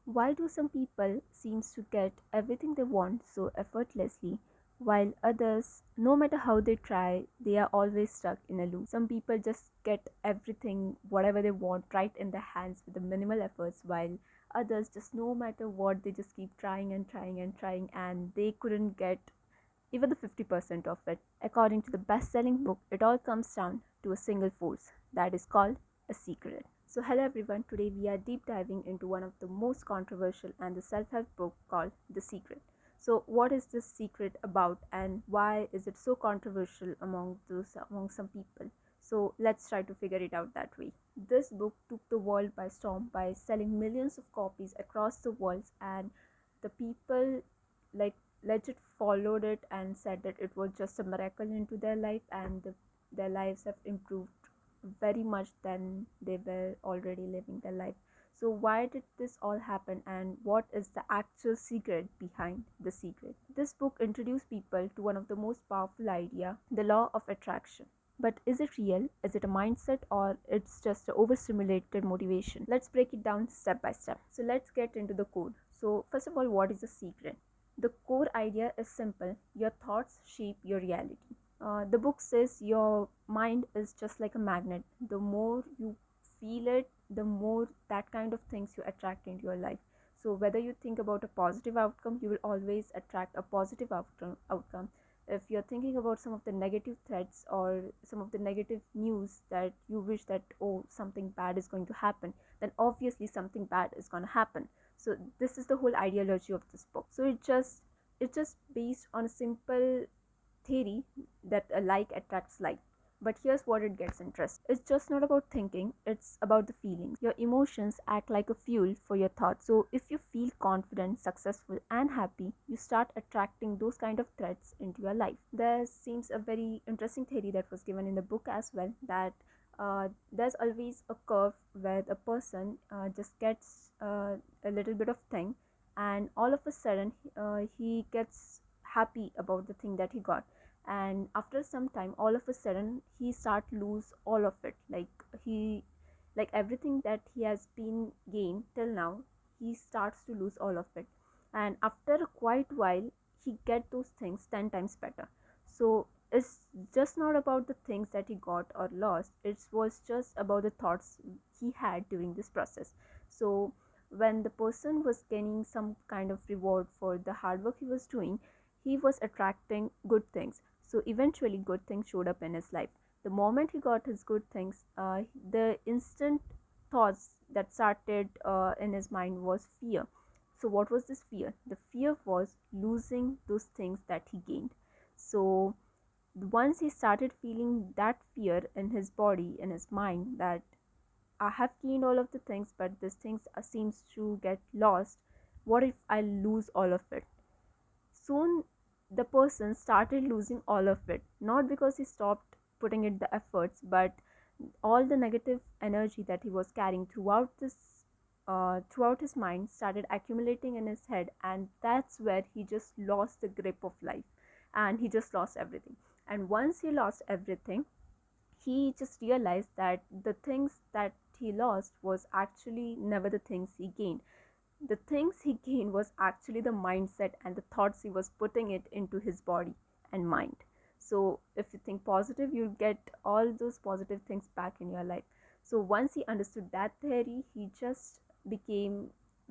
Why do some people seems to get everything they want so effortlessly while others, no matter how they try, they are always stuck in a loop? Some people just get everything whatever they want right in their hands with the minimal efforts, while others, just no matter what, they just keep trying and trying and trying, and they couldn't get even the 50% of it. According to the best selling book, it all comes down to a single force that is called a secret. So, hello everyone, today we are deep diving into one of the most controversial and the self help book called The Secret. So, what is this secret about and why is it so controversial among some people? So, let's try to figure it out that way. This book took the world by storm by selling millions of copies across the world, and the people like legit followed it and said that it was just a miracle into their life, and their lives have improved very much than they were already living their life. So why did this all happen, and what is the actual secret behind the secret? This book introduced people to one of the most powerful idea, the law of attraction. But is it real? Is it a mindset, or it's just a overstimulated motivation? Let's break it down step by step. So let's get into the code. So first of all, what is a secret? The core idea is simple: your thoughts shape your reality. The book says your mind is just like a magnet. The more you feel it, the more that kind of things you attract into your life. So, whether you think about a positive outcome, you will always attract a positive outcome. If you're thinking about some of the negative threats or some of the negative news that you wish that, oh, something bad is going to happen, then obviously something bad is going to happen. So this is the whole ideology of this book. So it's just based on a simple theory that a like attracts like. But here's what it gets interesting. It's just not about thinking, it's about the feelings. Your emotions act like a fuel for your thoughts. So if you feel confident, successful, and happy, you start attracting those kind of threats into your life. There seems a very interesting theory that was given in the book as well, that there's always a curve where the person just gets a little bit of thing, and all of a sudden he gets happy about the thing that he got, and after some time all of a sudden he start lose all of it, he like everything that he has been gained till now, he starts to lose all of it, and after a quite while he get those things 10 times better. So it's just not about the things that he got or lost, it was just about the thoughts he had during this process. So when the person was gaining some kind of reward for the hard work he was doing, he was attracting good things. So eventually, good things showed up in his life. The moment he got his good things, the instant thoughts that started in his mind was fear. So, what was this fear? The fear was losing those things that he gained. So, once he started feeling that fear in his body, in his mind, that I have gained all of the things, but these things seems to get lost. What if I lose all of it? Soon the person started losing all of it, not because he stopped putting in the efforts, but all the negative energy that he was carrying throughout his mind started accumulating in his head, and that's where he just lost the grip of life, and he just lost everything. And once he lost everything, he just realized that the things that he lost was actually never the things he gained. The things he gained was actually the mindset and the thoughts he was putting it into his body and mind. So if you think positive, you'll get all those positive things back in your life. So once he understood that theory, he just became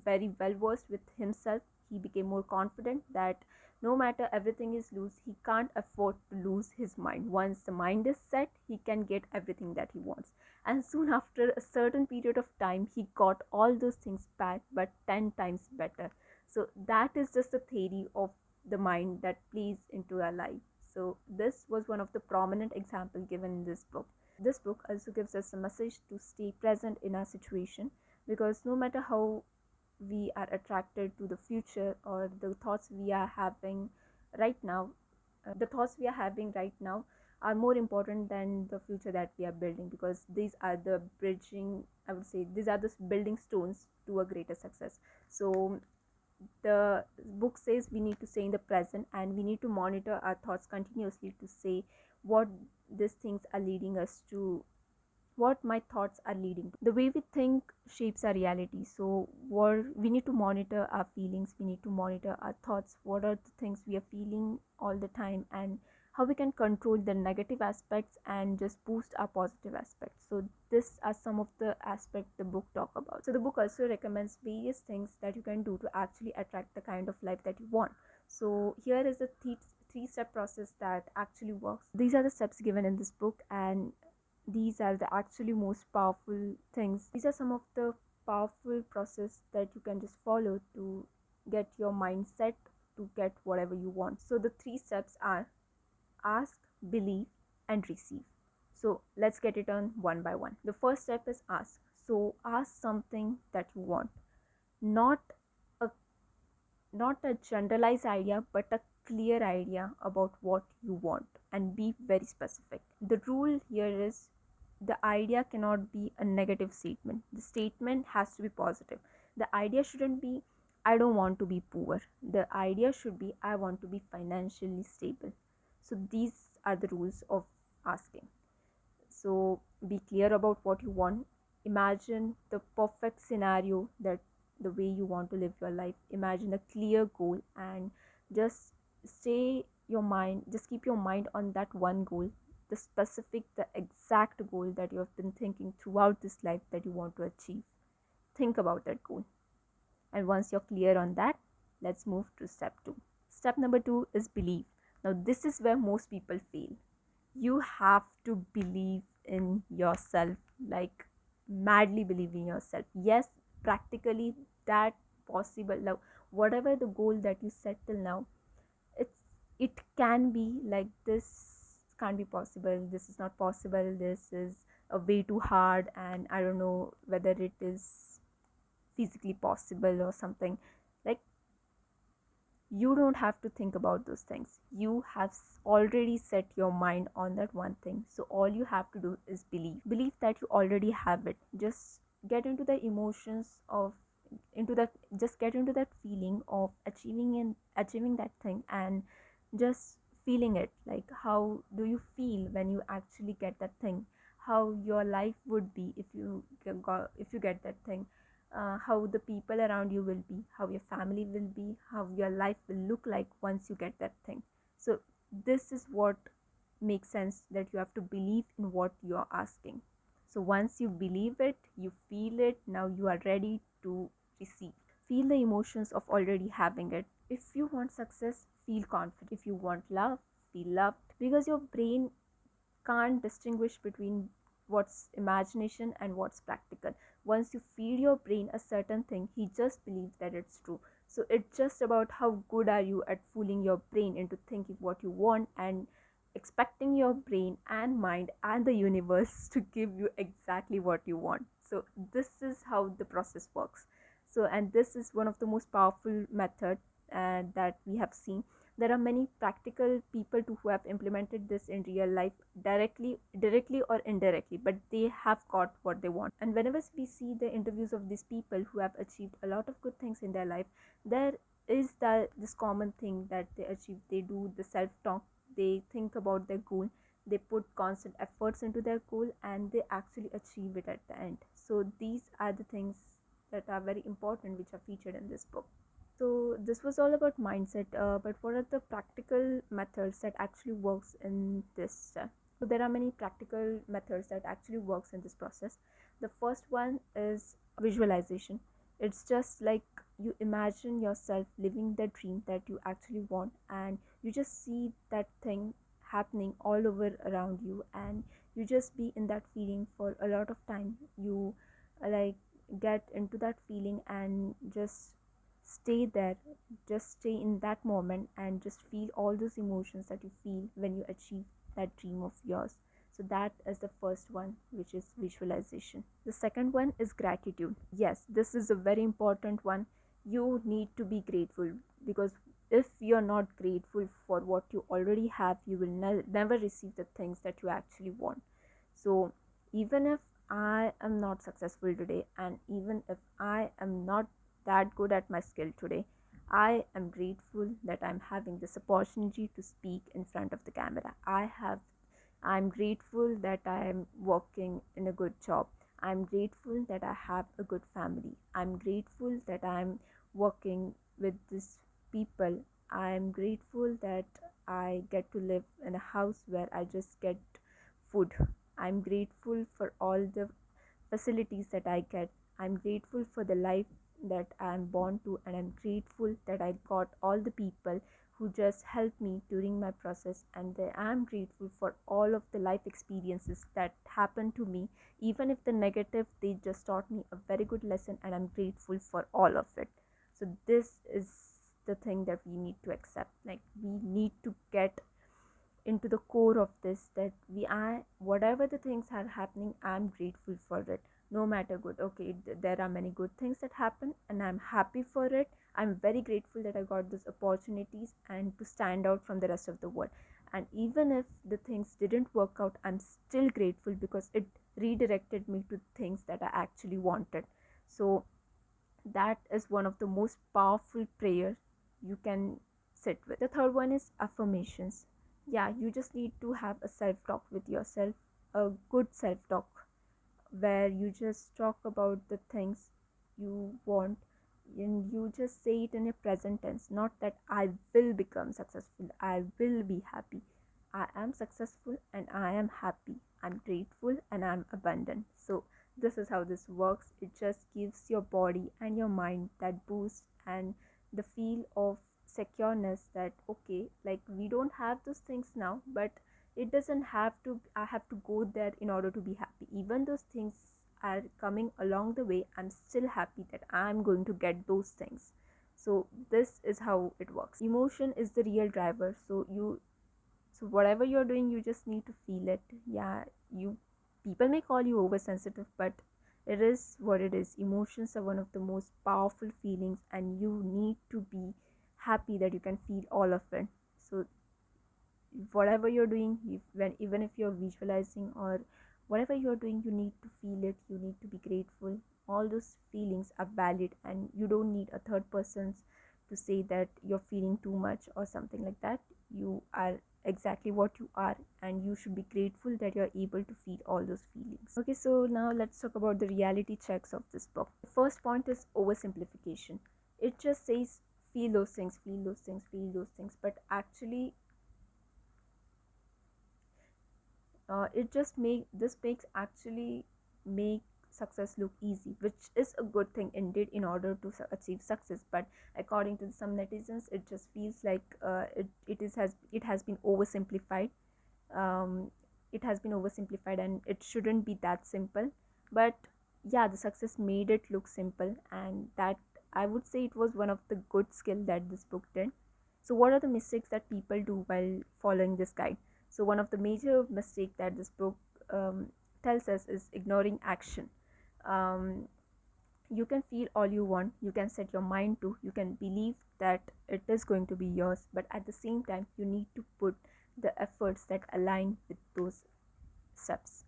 very well versed with himself. He became more confident that no matter everything is loose, he can't afford to lose his mind. Once the mind is set, he can get everything that he wants. And soon after a certain period of time, he got all those things back, but 10 times better. So that is just a theory of the mind that plays into our life. So this was one of the prominent example given in this book. This book also gives us a message to stay present in our situation, because no matter how we are attracted to the future, or the thoughts we are having right now, the thoughts we are having right now are more important than the future that we are building, because these are the bridging, I would say, these are the building stones to a greater success. So the book says we need to stay in the present, and we need to monitor our thoughts continuously to say what these things are leading us to, what my thoughts are leading to. The way we think shapes our reality. So what we need to monitor our feelings, we need to monitor our thoughts, what are the things we are feeling all the time, and how we can control the negative aspects and just boost our positive aspects. So this are some of the aspects the book talk about. So the book also recommends various things that you can do to actually attract the kind of life that you want. So here is the three-step process that actually works. These are the steps given in this book, and these are the actually most powerful things. These are some of the powerful process that you can just follow to get your mindset to get whatever you want. So the three steps are ask, believe, and receive. So let's get it on one by one. The first step is ask. So ask something that you want, not a not a generalized idea, but a clear idea about what you want, and be very specific. The rule here is the idea cannot be a negative statement. The statement has to be positive. The idea shouldn't be, I don't want to be poor. The idea should be, I want to be financially stable. So these are the rules of asking. So be clear about what you want. Imagine the perfect scenario, that the way you want to live your life. Imagine a clear goal, and just stay your mind, just keep your mind on that one goal, the specific, the exact goal that you have been thinking throughout this life that you want to achieve. Think about that goal. And once you're clear on that, let's move to step 2. Step number 2 is believe. Now this is where most people fail. You have to believe in yourself, like madly believe in yourself. Yes, practically that possible. Now whatever the goal that you set till now, it's it can be like, this can't be possible, this is not possible, this is a way too hard, and I don't know whether it is physically possible or something. Like, you don't have to think about those things. You have already set your mind on that one thing. So all you have to do is believe that you already have it. Just get into the emotions of into that just get into that feeling of achieving that thing, and just feeling it. Like, how do you feel when you actually get that thing? How your life would be if you get that thing? How the people around you will be, how your family will be, how your life will look like once you get that thing. So this is what makes sense, that you have to believe in what you are asking. So once you believe it, you feel it, now you are ready to receive. Feel the emotions of already having it. If you want success, feel confident. If you want love, feel loved, because your brain can't distinguish between what's imagination and what's practical. Once you feed your brain a certain thing, he just believes that it's true. So it's just about how good are you at fooling your brain into thinking what you want, and expecting your brain and mind and the universe to give you exactly what you want. So this is how the process works. So, and this is one of the most powerful method that we have seen. There are many practical people too who have implemented this in real life, directly or indirectly, but they have got what they want. And whenever we see the interviews of these people who have achieved a lot of good things in their life, there is this common thing that they achieve. They do the self talk, they think about their goal, they put constant efforts into their goal, and they actually achieve it at the end. So these are the things that are very important, which are featured in this book. So this was all about mindset, but what are the practical methods that actually works in this? So there are many practical methods that actually works in this process. The first one is visualization. It's just like you imagine yourself living the dream that you actually want, and you just see that thing happening all over around you, and you just be in that feeling for a lot of time. You like get into that feeling and just stay there, just stay in that moment, and just feel all those emotions that you feel when you achieve that dream of yours. So that is the first one, which is visualization. The second one is gratitude. Yes, this is a very important one. You need to be grateful, because if you're not grateful for what you already have, you will never receive the things that you actually want. So even if I am not successful today, and even if I am not that good at my skill today, I am grateful that I'm having this opportunity to speak in front of the camera. I have I'm grateful that I am working in a good job. I'm grateful that I have a good family. I'm grateful that I'm working with these people. I'm grateful that I get to live in a house where I just get food. I'm grateful for all the facilities that I get. I'm grateful for the life that I'm born to, and I'm grateful that I got all the people who just helped me during my process. And I'm grateful for all of the life experiences that happened to me, even if the negative, they just taught me a very good lesson, and I'm grateful for all of it. So, this is the thing that we need to accept. Like, we need to get into the core of this, that we are, whatever the things are happening, I'm grateful for it, no matter good. Okay, there are many good things that happen and I'm happy for it. I'm very grateful that I got those opportunities and to stand out from the rest of the world. And even if the things didn't work out, I'm still grateful because it redirected me to things that I actually wanted. So that is one of the most powerful prayer you can sit with. The third one is affirmations. Yeah, you just need to have a self talk with yourself, a good self talk, where you just talk about the things you want, and you just say it in a present tense, not that I will become successful, I will be happy. I am successful and I am happy, I'm grateful and I'm abundant. So this is how this works. It just gives your body and your mind that boost and the feel of secureness, that okay, like we don't have those things now, but it doesn't have to, I have to go there in order to be happy. Even those things are coming along the way, I'm still happy that I'm going to get those things. So this is how it works. Emotion is the real driver. So whatever you're doing, you just need to feel it. Yeah, you, people may call you oversensitive, but it is what it is. Emotions are one of the most powerful feelings, and you need to be happy that you can feel all of it. So whatever you're doing, even if you're visualizing or whatever you're doing, you need to feel it, you need to be grateful. All those feelings are valid, and you don't need a third person to say that you're feeling too much or something like that. You are exactly what you are, and you should be grateful that you're able to feel all those feelings. Okay, so now let's talk about the reality checks of this book. The first point is oversimplification. It just says feel those things, feel those things, feel those things, but actually it just make this makes actually make success look easy, which is a good thing indeed in order to achieve success. But according to some netizens, it just feels like it has been oversimplified. um, it has been oversimplified and it shouldn't be that simple. But yeah, the success made it look simple, and that, I would say, it was one of the good skill that this book did. So what are the mistakes that people do while following this guide? So one of the major mistake that this book um, tells us is ignoring action. um, you can feel all you want, you can set your mind to, you can believe that it is going to be yours, but at the same time you need to put the efforts that align with those steps.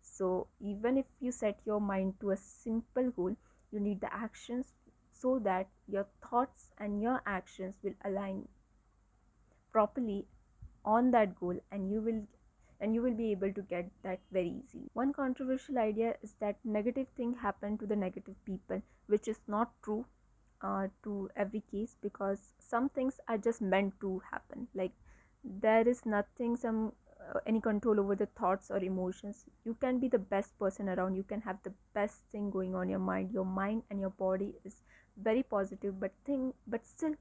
So even if you set your mind to a simple goal, you need the actions, so that your thoughts and your actions will align properly on that goal, and you will be able to get that very easily. One controversial idea is that negative thing happen to the negative people, which is not true to every case, because some things are just meant to happen. Like, there is nothing some any control over the thoughts or emotions. You can be the best person around, you can have the best thing going on your mind and your body is very positive, but still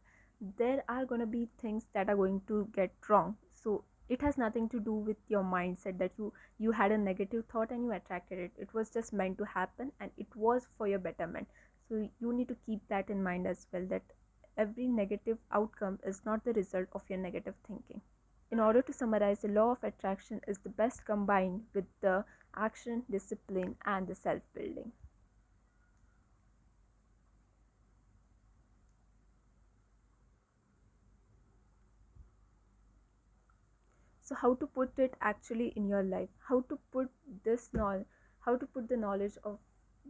there are going to be things that are going to get wrong. So it has nothing to do with your mindset, that you had a negative thought and you attracted it. It was just meant to happen, and it was for your betterment. So you need to keep that in mind as well, that every negative outcome is not the result of your negative thinking. In order to summarize, the law of attraction is the best combined with the action, discipline, and the self building. So how to put it actually in your life, how to put this knowledge, how to put the knowledge of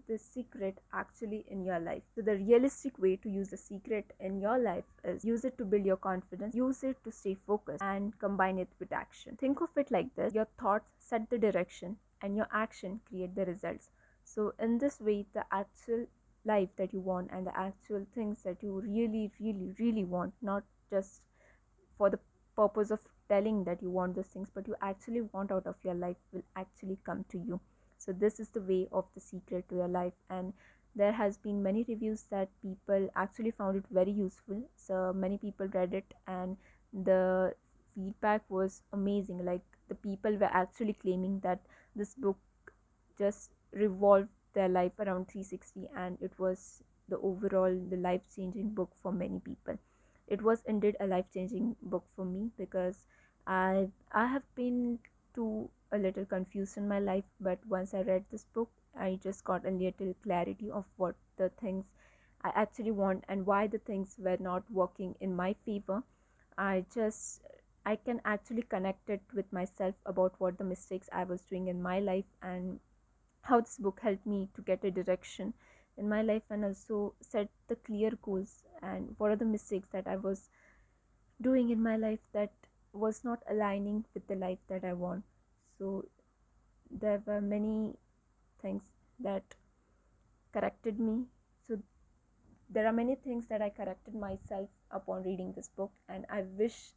the secret actually in your life? So the realistic way to use the secret in your life is use it to build your confidence, use it to stay focused, and combine it with action. Think of it like this: your thoughts set the direction and your action create the results. So in this way, the actual life that you want and the actual things that you really really really want, not just for the purpose of telling that you want those things, but you actually want out of your life, will actually come to you. So this is the way of the secret to your life, and there has been many reviews that people actually found it very useful. So many people read it, and the feedback was amazing. Like, the people were actually claiming that this book just revolved their life around 360, and it was the overall the life changing book for many people. It was indeed a life changing book for me, because I have been to a little confused in my life, but once I read this book, I just got a little clarity of what the things I actually want and why the things were not working in my favor. I can actually connect it with myself about what the mistakes I was doing in my life, and how this book helped me to get a direction in my life, and also set the clear goals and what are the mistakes that I was doing in my life that was not aligning with the life that I want. So there were many things that corrected me. So there are many things that I corrected myself upon reading this book, and I wish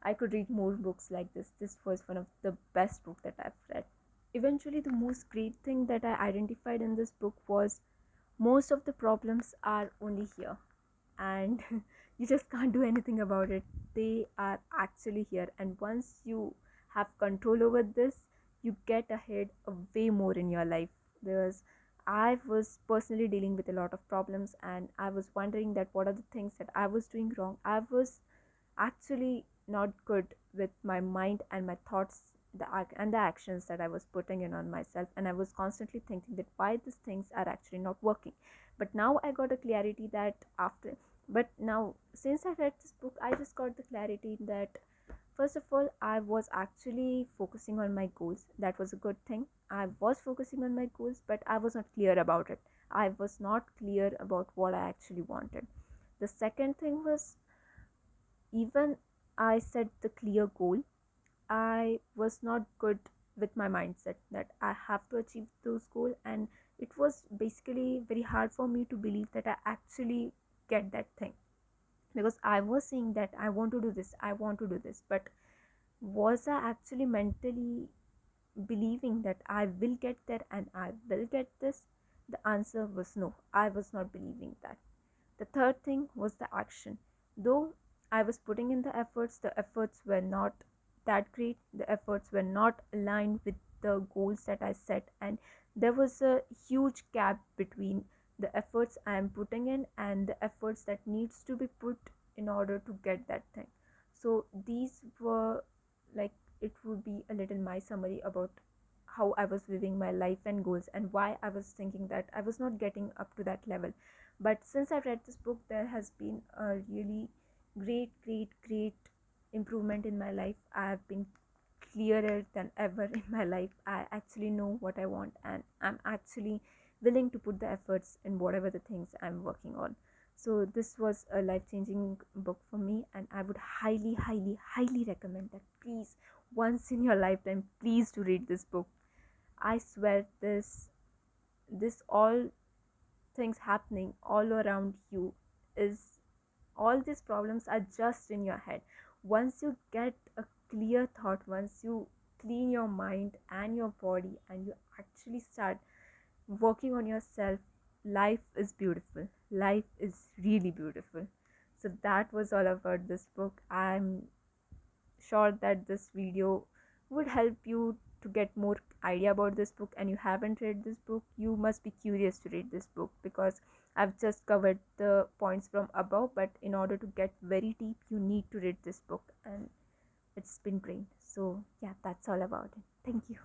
I could read more books like this. This was one of the best books that I've read. Eventually, the most great thing that I identified in this book was most of the problems are only here, and you just can't do anything about it. They are actually here, and once you have control over this, you get ahead a way more in your life. Because I was personally dealing with a lot of problems, and I was wondering that what are the things that I was doing wrong. I was actually not good with my mind and my thoughts, and the actions that I was putting in on myself, and I was constantly thinking that why these things are actually not working. But now I got a clarity that after but now, since I read this book, I just got the clarity that first of all, I was actually focusing on my goals. That was a good thing. I was focusing on my goals, but I was not clear about it. I was not clear about what I actually wanted. The second thing was, even I set the clear goal, I was not good with my mindset that I have to achieve those goals, and it was basically very hard for me to believe that I actually get that thing, because I was saying that I want to do this, I want to do this, but was I actually mentally believing that I will get there and I will get this? The answer was no, I was not believing that. The third thing was the action. Though I was putting in the efforts were not that great, the efforts were not aligned with the goals that I set, and there was a huge gap between the efforts I am putting in and the efforts that needs to be put in order to get that thing. So these were, like, it would be a little my summary about how I was living my life and goals, and why I was thinking that I was not getting up to that level. But since I read this book, there has been a really great improvement in my life. I have been clearer than ever in my life. I actually know what I want, and I'm actually willing to put the efforts in whatever the things I'm working on. So this was a life-changing book for me, and I would highly recommend that, please, once in your lifetime, please, to read this book. I swear, this all things happening all around you is, all these problems are just in your head. Once you get a clear thought, once you clean your mind and your body, and you actually start working on yourself, life is beautiful. Life is really beautiful. So that was all about this book. I'm sure that this video would help you to get more idea about this book, and you haven't read this book, you must be curious to read this book, because I've just covered the points from above, but in order to get very deep, you need to read this book, and it's been great. So yeah, that's all about it. Thank you.